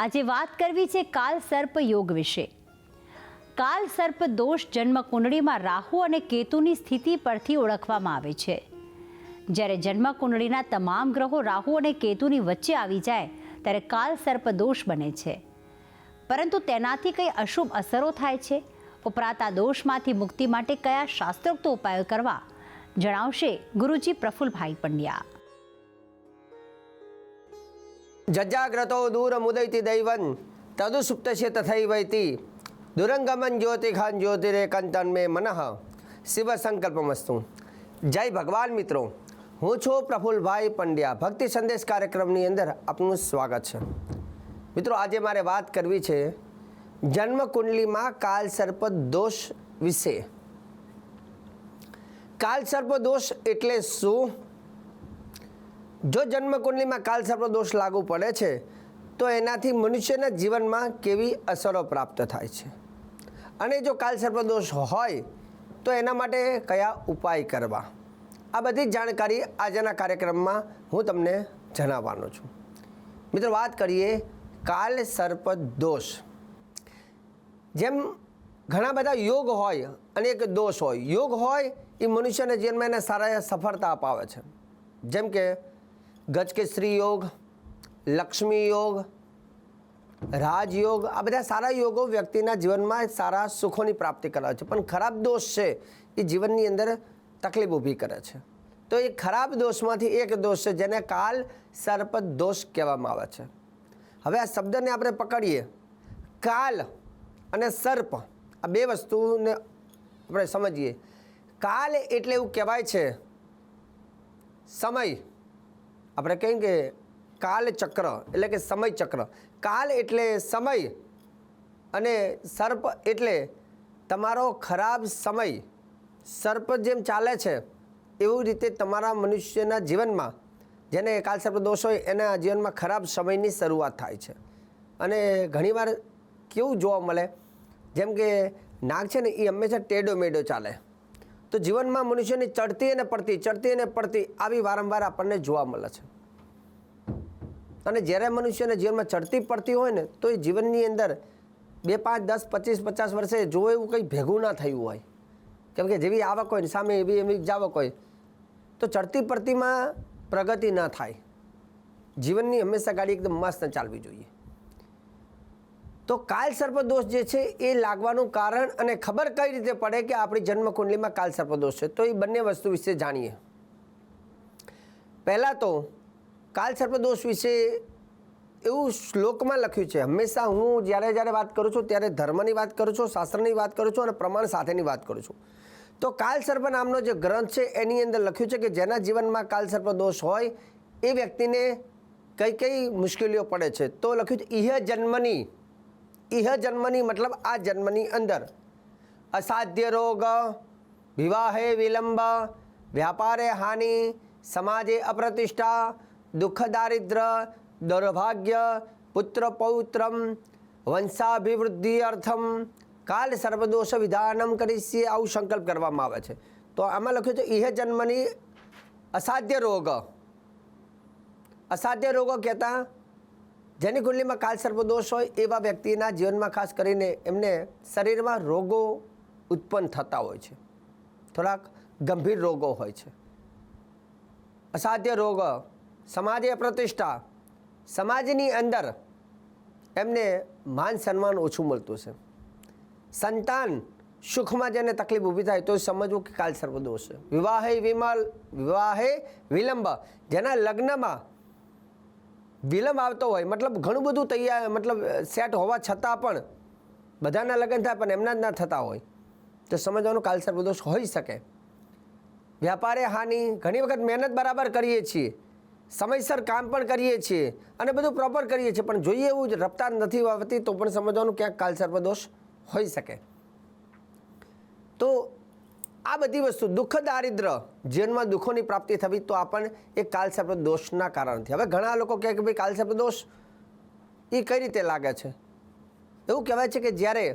આજે વાત કરવી છે કાલ સર્પ યોગ વિશે. કાલ સર્પ દોષ જન્મ કુંડળીમાં રાહુ અને કેતુની સ્થિતિ પરથી ઓળખવામાં આવે છે. જ્યારે જન્મ કુંડળીના તમામ ગ્રહો રાહુ અને કેતુની વચ્ચે આવી જાય ત્યારે કાલ સર્પ દોષ બને છે. પરંતુ તેનાથી કઈ અશુભ અસરો થાય છે? ઉપરાંત આ દોષમાંથી મુક્તિ માટે કયા શાસ્ત્રોક્ત ઉપાયો કરવા જણાવશે ગુરુજી પ્રફુલભાઈ પંડ્યા. જજાગ્રતો દૂરમુદૈતિ દૈવન તદુસુપ્તસ્ય તથૈવૈતિ દુરંગમન જ્યોતિખાન જ્યોતિરેકંતન મે મનઃ શિવ સંકલ્પમસ્તુ. જય ભગવાન મિત્રો, હું છું પ્રફુલભાઈ પંડ્યા. ભક્તિ સંદેશ કાર્યક્રમની અંદર આપનું સ્વાગત છે. મિત્રો, આજે મારે વાત કરવી છે જન્મ કુંડલીમાં કાલ સર્પ દોષ વિશે. કાલ સર્પ દોષ એટલે શું? જો જન્મ કુંડલીમાં કાલ સર્પ દોષ લાગુ પડે છે તો એનાથી મનુષ્યના જીવનમાં કેવી અસરો પ્રાપ્ત થાય છે, અને જો કાલ સર્પ દોષ હોય તો એના માટે કયા ઉપાય કરવા, આ બધી જાણકારી આજના કાર્યક્રમમાં હું તમને જણાવવાનો છું. મિત્રો, વાત કરીએ કાલ સર્પ દોષ. જેમ ઘણા બધા યોગ હોય અને એક દોષ હોય. યોગ હોય એ મનુષ્યના જીવનમાં એને સારા સફળતા અપાવે છે. જેમ કે ગજકેસરી યોગ, લક્ષ્મી યોગ, રાજયોગ, આ બધા સારા યોગો વ્યક્તિના જીવનમાં સારા સુખોની પ્રાપ્તિ કરે છે. પણ ખરાબ દોષ છે એ જીવનની અંદર તકલીફ ઊભી કરે છે. તો એ ખરાબ દોષમાંથી એક દોષ છે જેને કાલ સર્પ દોષ કહેવામાં આવે છે. હવે આ શબ્દને આપણે પકડીએ. કાલ અને સર્પ, આ બે વસ્તુને આપણે સમજીએ. કાલ એટલે એવું કહેવાય છે સમય. આપણે કહીએ કે કાલ ચક્ર એટલે કે સમય ચક્ર. કાલ એટલે સમય અને સર્પ એટલે તમારો ખરાબ સમય. સર્પ જેમ ચાલે છે એવી રીતે તમારા મનુષ્યના જીવનમાં જેને કાલ સર્પ દોષ હોય એના જીવનમાં ખરાબ સમયની શરૂઆત થાય છે. અને ઘણીવાર કેવું જોવા મળે, જેમ કે નાગ છે ને એ હંમેશા ટેડો મેડો ચાલે, તો જીવનમાં મનુષ્યની ચડતી અને પડતી આવી વારંવાર આપણને જોવા મળે છે. અને જ્યારે મનુષ્યના જીવનમાં ચડતી પડતી હોય ને તો એ જીવનની અંદર 2, 5, 10, 25, 50 વર્ષે જો એવું કંઈ ભેગું ના થયું હોય, કેમ કે જેવી આવક હોય ને સામે એવી જાવક હોય, તો ચડતી પડતીમાં પ્રગતિ ના થાય. જીવનની હંમેશા ગાડી એકદમ મસ્ત ચાલવી જોઈએ. તો કાલ સર્પ દોષ જે છે એ લાગવાનું કારણ અને ખબર કઈ રીતે પડે કે આપણી જન્મ કુંડલીમાં કાલ સર્પ દોષ છે, તો એ બંને વસ્તુ વિશે જાણીએ. પહેલાં તો કાલ સર્પ દોષ વિશે એવું શ્લોકમાં લખ્યું છે. હંમેશા હું જ્યારે વાત કરું છું ત્યારે ધર્મની વાત કરું છું, શાસ્ત્રની વાત કરું છું અને પ્રમાણ સાથેની વાત કરું છું. તો કાલ સર્પ નામનો જે ગ્રંથ છે એની અંદર લખ્યું છે કે જેના જીવનમાં કાલ સર્પ દોષ હોય એ વ્યક્તિને કઈ કઈ મુશ્કેલીઓ પડે છે. તો લખ્યું છે ઇહ જન્મની મતલબ આ જન્મની અંદર અસાધ્ય રોગ, વિવાહે વિલંબ, વ્યાપારે હાનિ, સમાજે અપ્રતિષ્ઠા, દુઃખ દારિદ્ર, દૌર્ભાગ્ય, પુત્ર પૌત્રમ, વંશાભિવૃદ્ધિ અર્થમ કાલ સર્પદોષ વિધાનમ કરીશીએ, આવું સંકલ્પ કરવામાં આવે છે. તો આમાં લખ્યું છે ઇહ જન્મની અસાધ્ય રોગ. અસાધ્ય રોગો કહેતા જેની કુંડલીમાં કાલ સર્પદોષ હોય એવા વ્યક્તિના જીવનમાં ખાસ કરીને એમને શરીરમાં રોગો ઉત્પન્ન થતા હોય છે. થોડાક ગંભીર રોગો હોય છે. અસાધ્ય રોગ, સમાજે પ્રતિષ્ઠા, સમાજની અંદર એમને માન સન્માન ઓછું મળતું છે. સંતાન સુખમાં જેને તકલીફ ઊભી થાય તો સમજવું કે કાલ સર્પ દોષ છે. વિવાહે વિલંબ, જેના લગ્નમાં વિલંબ આવતો હોય, મતલબ ઘણું બધું તૈયાર મતલબ સેટ હોવા છતાં પણ બધાના લગ્ન થાય પણ એમના જ ના થતા હોય, તો સમજવાનું કાલ સર્પ દોષ હોઈ શકે. વ્યાપારે હાનિ, ઘણી વખત મહેનત બરાબર કરીએ છીએ, સમયસર કામ પણ કરીએ છીએ અને બધું પ્રોપર કરીએ છીએ, પણ જોઈએ એવું જ રફતાર નથી આવતી તો પણ સમજવાનું ક્યાંક કાલ સર્પ દોષ હોઈ શકે. તો આ બધી વસ્તુ, દુઃખ દારિદ્ર, જીવનમાં દુઃખોની પ્રાપ્તિ થવી, તો આપણને એ કાલ સર્પ દોષના કારણથી. હવે ઘણા લોકો કહે કે ભાઈ કાલ સર્પ દોષ એ કઈ રીતે લાગે છે? એવું કહેવાય છે કે જ્યારે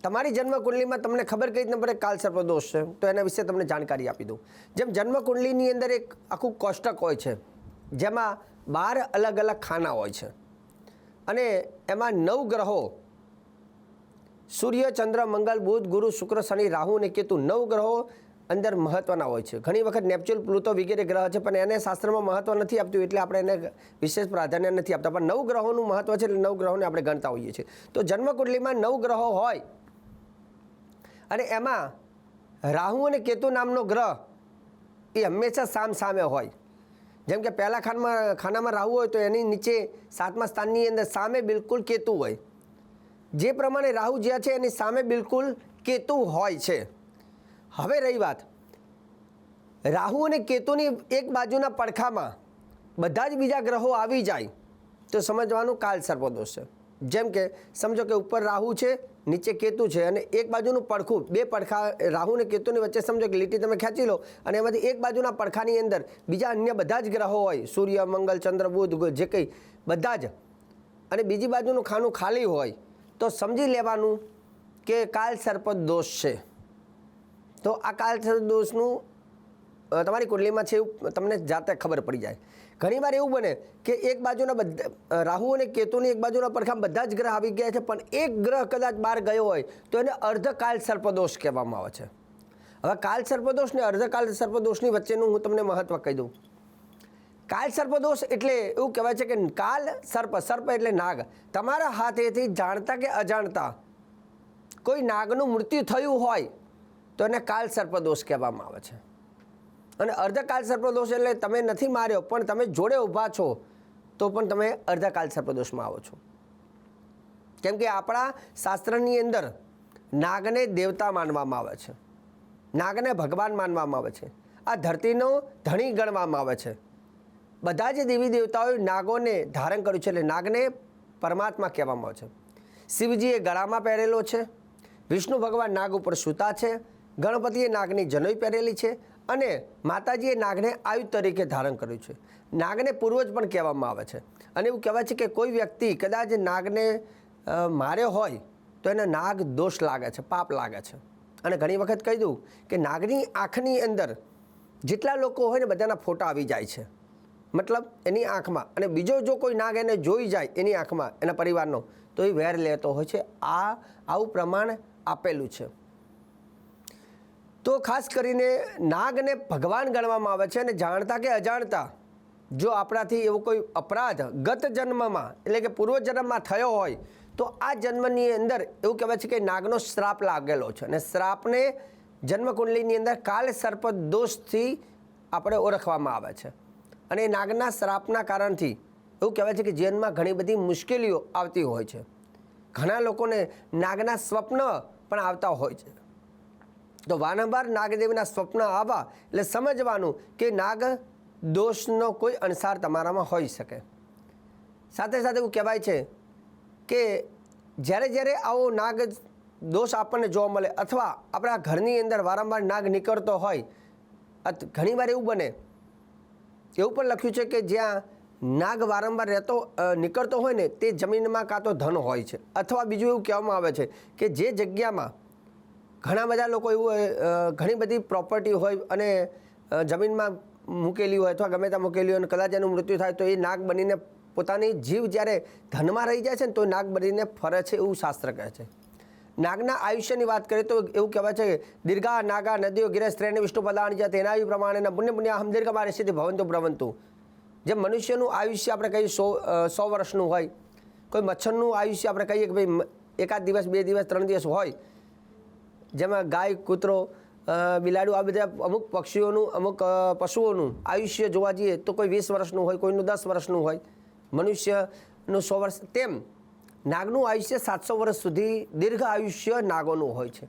તમારી જન્મ કુંડલીમાં તમને ખબર કઈ રીતે પડે કાલ સર્પ દોષ છે, તો એના વિશે તમને જાણકારી આપી દઉં. જેમ જન્મ કુંડલીની અંદર એક આખું કોષ્ટક હોય છે જેમાં 12 અલગ અલગ ખાના હોય છે. અને એમાં 9 ગ્રહો સૂર્ય, ચંદ્ર, મંગળ, બુધ, ગુરુ, શુક્ર, શનિ, રાહુ અને કેતુ 9 ગ્રહો અંદર મહત્ત્વના હોય છે. ઘણી વખત નેપચ્યુન, પ્લુટો વગેરે ગ્રહ છે, પણ એને શાસ્ત્રમાં મહત્ત્વ નથી આપતું, એટલે આપણે એને વિશેષ પ્રાધાન્ય નથી આપતા. પણ 9 ગ્રહોનું મહત્ત્વ છે, એટલે 9 ગ્રહોને આપણે ગણતા હોઈએ છીએ. તો જન્મકુંડલીમાં 9 ગ્રહો હોય અને એમાં રાહુ અને કેતુ નામનો ગ્રહ એ હંમેશા સામે હોય. જેમ કે પહેલા ખાનામાં રાહુ હોય તો એની નીચે 7મા સ્થાનની અંદર સામે બિલકુલ કેતુ હોય. જે પ્રમાણે રાહુ જ્યાં છે એની સામે બિલકુલ કેતુ હોય છે. હવે રહી વાત, રાહુ અને કેતુની એક બાજુના પડખામાં બધા જ બીજા ગ્રહો આવી જાય તો સમજવાનું કાલ સર્પદોષ છે. જેમ કે સમજો કે ઉપર રાહુ છે, નીચે કેતુ છે, અને એક બાજુનું પડખું, બે પડખા રાહુ અને કેતુની વચ્ચે સમજો કે લીટી તમે ખેંચી લો અને એમાંથી એક બાજુના પડખાની અંદર બીજા અન્ય બધા જ ગ્રહો હોય, સૂર્ય, મંગળ, ચંદ્ર, બુધ, જે કંઈ બધા જ, અને બીજી બાજુનું ખાનું ખાલી હોય તો સમજી લેવાનું કે કાલ સર્પદોષ છે. તો આ કાલ સર્પદોષનું તમારી કુંડલીમાં છે એવું તમને જાતે ખબર પડી જાય. ઘણીવાર એવું બને કે એક બાજુના બધા રાહુ અને કેતુની એક બાજુના પડખામાં બધા જ ગ્રહ આવી ગયા છે, પણ એક ગ્રહ કદાચ બહાર ગયો હોય તો એને અર્ધકાલ સર્પદોષ કહેવામાં આવે છે. હવે કાલ સર્પદોષ ને અર્ધકાલ સર્પદોષની વચ્ચેનું હું તમને મહત્વ કહી દઉં. કાલ સર્પદોષ એટલે એવું કહેવાય છે કે કાલ સર્પ, સર્પ એટલે નાગ, તમારા હાથેથી જાણતા કે અજાણતા કોઈ નાગનું મૃત્યુ થયું હોય તો એને કાલ સર્પદોષ કહેવામાં આવે છે. અને અર્ધકાલ સર્પદોષ એટલે તમે નથી માર્યો પણ તમે જોડે ઊભા છો તો પણ તમે અર્ધકાલ સર્પદોષમાં આવો છો. કેમ કે આપણા શાસ્ત્રની અંદર નાગને દેવતા માનવામાં આવે છે, નાગને ભગવાન માનવામાં આવે છે, આ ધરતીનો ધણી ગણવામાં આવે છે. બધા જ દેવી દેવતાઓએ નાગોને ધારણ કર્યું છે, એટલે નાગને પરમાત્મા કહેવામાં આવે છે. શિવજીએ ગળામાં પહેરેલો છે, વિષ્ણુ ભગવાન નાગ ઉપર સૂતા છે, ગણપતિએ નાગની જનોઈ પહેરેલી છે, અને માતાજીએ નાગને આયુધ તરીકે ધારણ કર્યું છે. નાગને પૂર્વજ પણ કહેવામાં આવે છે. અને એવું કહેવાય છે કે કોઈ વ્યક્તિ કદાચ નાગને માર્યો હોય તો એને નાગ દોષ લાગે છે, પાપ લાગે છે. અને ઘણી વખત કહી દઉં કે નાગની આંખની અંદર જેટલા લોકો હોય ને બધાના ફોટા આવી જાય છે, મતલબ એની આંખમાં, અને બીજો જો કોઈ નાગ એને જોઈ જાય એની આંખમાં એના પરિવારનો તો એ વેર લેતો હોય છે. આવું પ્રમાણ આપેલું છે. તો ખાસ કરીને નાગને ભગવાન ગણવામાં આવે છે, અને જાણતા કે અજાણતા જો આપણાથી એવો કોઈ અપરાધ ગત જન્મમાં એટલે કે પૂર્વજન્મમાં થયો હોય તો આ જન્મની અંદર એવું કહેવાય છે કે નાગનો શ્રાપ લાગેલો છે, અને શ્રાપને જન્મકુંડલીની અંદર કાલ સર્પ દોષથી આપણે ઓળખવામાં આવે છે. અને નાગના શ્રાપના કારણથી એવું કહેવાય છે કે જીવનમાં ઘણી બધી મુશ્કેલીઓ આવતી હોય છે. ઘણા લોકોને નાગના સ્વપ્ન પણ આવતા હોય છે. તો વારંવાર નાગદેવના સ્વપ્ન આવવા એટલે સમજવાનું કે નાગ દોષનો કોઈ અંસાર તમારામાં હોઈ શકે. સાથે સાથે એવું કહેવાય છે કે જ્યારે આવો નાગ દોષ આપણને જોવા મળે અથવા આપણા ઘરની અંદર વારંવાર નાગ નીકળતો હોય, ઘણીવાર એવું બને, એવું પણ લખ્યું છે કે જ્યાં નાગ વારંવાર નીકળતો હોય ને તે જમીનમાં કાં તો ધન હોય છે, અથવા બીજું એવું કહેવામાં આવે છે કે જે જગ્યામાં ઘણા બધા લોકો એવું ઘણી બધી પ્રોપર્ટી હોય અને જમીનમાં મૂકેલી હોય અથવા ગમે ત્યાં મૂકેલી હોય અને કદાચ એનું મૃત્યુ થાય તો એ નાગ બનીને પોતાની જીવ જ્યારે ધનમાં રહી જાય છે ને તો નાગ બનીને ફરે છે એવું શાસ્ત્ર કહે છે. નાગના આયુષ્યની વાત કરીએ તો એવું કહેવાય છે કે દીર્ઘા નાગા નદીઓ ગિરસ ત્રેણ વિષ્ણુ પદાણી છે તેના પ્રમાણે પુણ્ય પુણ્ય હમ દીર્ઘ મારે સિદ્ધિ ભવંતુ ભ્રવંતુ. જે મનુષ્યનું આયુષ્ય આપણે કહીએ 100 વર્ષનું હોય, કોઈ મચ્છરનું આયુષ્ય આપણે કહીએ કે ભાઈ એકાદ દિવસ, 2 દિવસ, 3 દિવસ હોય, જેમાં ગાય, કૂતરો, બિલાડું આ બધા અમુક પક્ષીઓનું, અમુક પશુઓનું આયુષ્ય જોવા જઈએ તો કોઈ 20 વર્ષનું હોય, કોઈનું 10 વર્ષનું હોય, મનુષ્યનું 100 વર્ષ, તેમ નાગનું આયુષ્ય 700 વર્ષ સુધી દીર્ઘ આયુષ્ય નાગોનું હોય છે.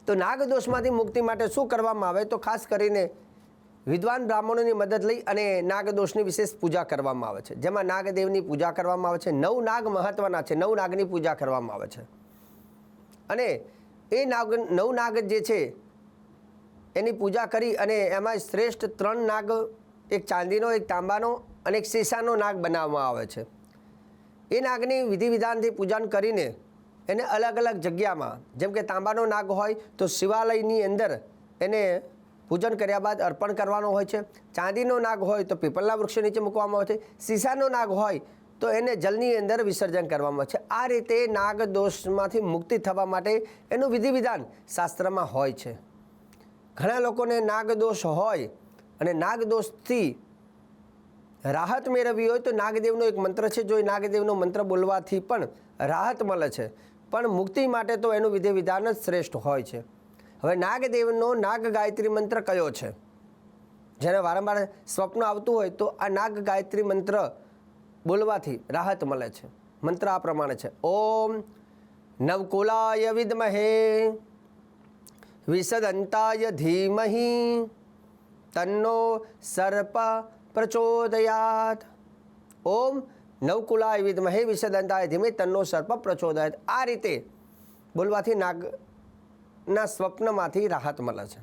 તો નાગ દોષમાંથી મુક્તિ માટે શું કરવામાં આવે તો ખાસ કરીને વિદ્વાન બ્રાહ્મણોની મદદ લઈ અને નાગ દોષની વિશેષ પૂજા કરવામાં આવે છે, જેમાં નાગદેવની પૂજા કરવામાં આવે છે. 9 નાગ મહત્વના છે, 9 નાગની પૂજા કરવામાં આવે છે. અને એ 9 નાગ જે છે એની પૂજા કરી અને એમાં શ્રેષ્ઠ 3 નાગ, એક ચાંદીનો, એક તાંબાનો અને એક શીશાનો નાગ બનાવવામાં આવે છે. એ નાગની વિધિ વિધાનથી પૂજન કરીને એને અલગ અલગ જગ્યામાં, જેમ કે તાંબાનો નાગ હોય તો શિવાલયની અંદર એને પૂજન કર્યા બાદ અર્પણ કરવાનો હોય છે. ચાંદીનો નાગ હોય તો પીપળના વૃક્ષ નીચે મૂકવામાં આવે છે. શીશાનો નાગ હોય તો એને જલની અંદર વિસર્જન કરવામાં આવે છે. આ રીતે નાગ દોષમાંથી મુક્તિ થવા માટે એનું વિધિ વિધાન શાસ્ત્રમાં હોય છે. ઘણા લોકોને નાગ દોષ હોય અને નાગ દોષથી રાહત મેળવવી હોય તો નાગદેવનો એક મંત્ર છે. જો એ નાગદેવનો મંત્ર બોલવાથી પણ રાહત મળે છે, પણ મુક્તિ માટે તો એનું વિધિ વિધાન જ શ્રેષ્ઠ હોય છે. હવે નાગદેવનો નાગ ગાયત્રી મંત્ર કયો છે? જેને વારંવાર સ્વપ્ન આવતું હોય તો આ નાગ ગાયત્રી મંત્ર બોલવાથી રાહત મળે છે. મંત્ર આ પ્રમાણે છે: ઓમ નવકુલાય વિદ્મહે વિસદંતાય ધીમહિ તન્નો સર્પ પ્રચોદયાત. ઓમ નવકુલાય વિદ્મહે વિસદંતાય ધીમહિ તન્નો સર્પ પ્રચોદયાત. આ રીતે બોલવાથી નાગના સ્વપ્નમાંથી રાહત મળે છે.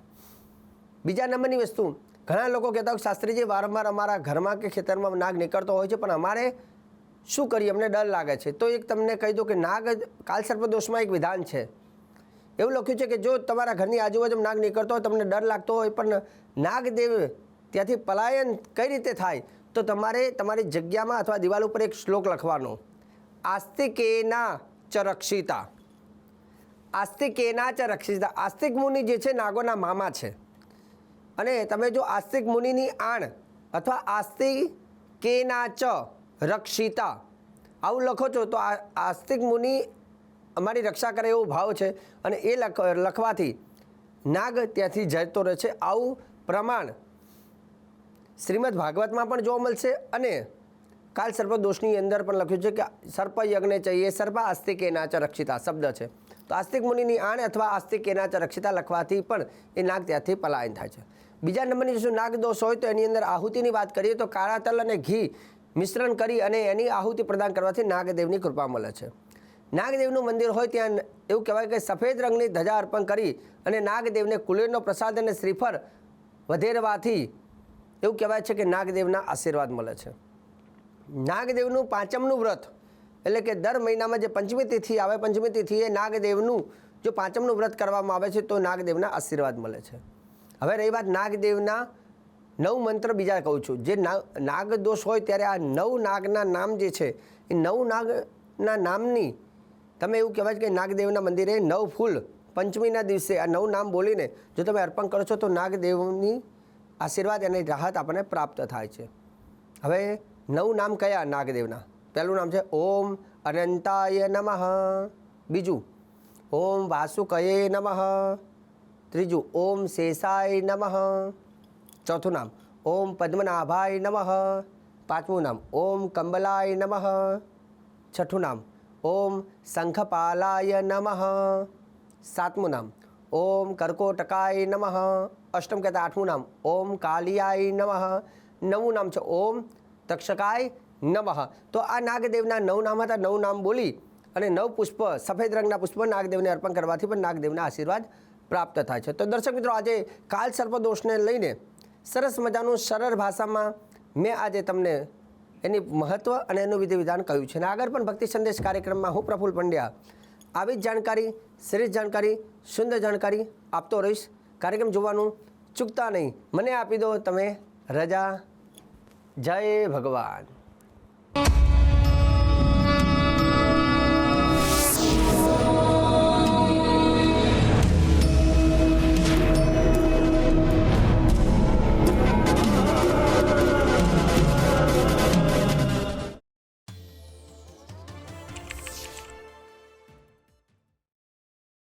બીજા નંબરની વસ્તુ, ઘણા લોકો કહેતા હોય શાસ્ત્રીજી વારંવાર અમારા ઘરમાં કે ખેતરમાં નાગ નીકળતો હોય છે, પણ અમારે શું કરીએ, અમને ડર લાગે છે. તો એક તમને કહી દઉં કે નાગ કાલસર્પ દોષમાં એક વિધાન છે. એવું લખ્યું છે કે જો તમારા ઘરની આજુબાજુ નાગ નીકળતો હોય, તમને ડર લાગતો હોય, પણ નાગદેવ ત્યાંથી પલાયન કઈ રીતે થાય, તો તમારે તમારી જગ્યામાં અથવા દિવાલ ઉપર એક શ્લોક લખવાનો: આસ્તિકેના ચ રક્ષિતા. આસ્તિકેના ચ રક્ષિતા. આસ્તિક મુનિ જે છે નાગોના મામા છે, અને તમે જો આસ્તિક મુનિની આણ અથવા આસ્તિકેના ચ રક્ષિતા આવું લખો છો તો આસ્તિક મુનિ અમારી રક્ષા કરે એવો ભાવ છે, અને એ લખવાથી નાગ ત્યાંથી જતો રહે છે. આવું પ્રમાણ શ્રીમદ ભાગવતમાં પણ જોવા મળશે, અને કાલ સર્પ દોષની અંદર પણ લખ્યું છે કે સર્પ યજ્ઞ चाहिए સર્પ આસ્તિકેના ચ રક્ષિતા શબ્દ છે. તો આસ્તિક મુનિની આણ અથવા આસ્તિકેના ચ રક્ષિતા લખવાથી પણ એ નાગ ત્યાંથી પલાયન થાય છે. બીજા નંબરની જો નાગ દોષ હોય તો એની અંદર આહુતિની વાત કરીએ તો કાળા તલ અને ઘી મિશ્રણ કરી અને એની આહુતિ પ્રદાન કરવાથી નાગદેવની કૃપા મળે છે. નાગદેવનું મંદિર હોય ત્યાં એવું કહેવાય કે સફેદ રંગની ધજા અર્પણ કરી અને નાગદેવને કુલેરનો પ્રસાદ અને શ્રીફળ વધેરવાથી એવું કહેવાય છે કે નાગદેવના આશીર્વાદ મળે છે. નાગદેવનું પાંચમનું વ્રત એટલે કે દર મહિનામાં જે પંચમી તિથિ આવે, પંચમી તિથિએ નાગદેવનું જો પાંચમનું વ્રત કરવામાં આવે છે તો નાગદેવના આશીર્વાદ મળે છે. હવે રહી વાત નાગદેવના 9 મંત્ર બીજા કહું છું. જે નાગ દોષ હોય ત્યારે આ 9 નાગના નામ જે છે એ 9 નાગના નામની તમે એવું કહેવાય કે નાગદેવના મંદિરે 9 ફૂલ પંચમીના દિવસે આ 9 નામ બોલીને જો તમે અર્પણ કરો છો તો નાગદેવની આશીર્વાદ અને રાહત આપણને પ્રાપ્ત થાય છે. હવે 9 નામ કયા નાગદેવના? પહેલું નામ છે ઓમ અનંતાય નમઃ. બીજું ઓમ વાસુકયે નમઃ. ત્રીજું ઓમ શેષાય નમઃ. ચોથું નામ ઓમ પદ્મનાભાય નમઃ. પાંચમું નામ ઓમ કંબલાય નમઃ. છઠ્ઠું નામ ઓમ શંખપાલાય નમઃ. સાતમું નામ ઓમ કર્કોટકાય નમઃ. અષ્ટમ કહેતા આઠમું નામ ઓમ કાલિયાય નમઃ. નવમું નામ છે ઓમ તક્ષકાય નમઃ. તો આ નાગદેવના 9 નામ હતા. 9 નામ બોલી અને 9 પુષ્પ સફેદ રંગના પુષ્પ નાગદેવને અર્પણ કરવાથી પણ નાગદેવના આશીર્વાદ પ્રાપ્ત થાય છે. તો દર્શક મિત્રો, આજે કાલ સર્પ દોષને લઈને સરસ મજાનું સરળ ભાષામાં મેં આજે તમને એની મહત્ત્વ અને એનું વિધિ વિધાન કહ્યું છે. અને આગળ પણ ભક્તિ સંદેશ કાર્યક્રમમાં હું પ્રફુલ્લ પંડ્યા આવી જ જાણકારી, શ્રેષ્ઠ જાણકારી, સુંદર જાણકારી આપતો રહીશ. કાર્યક્રમ જોવાનું ચૂકતા નહીં. મને આપી દો તમે રજા. જય ભગવાન.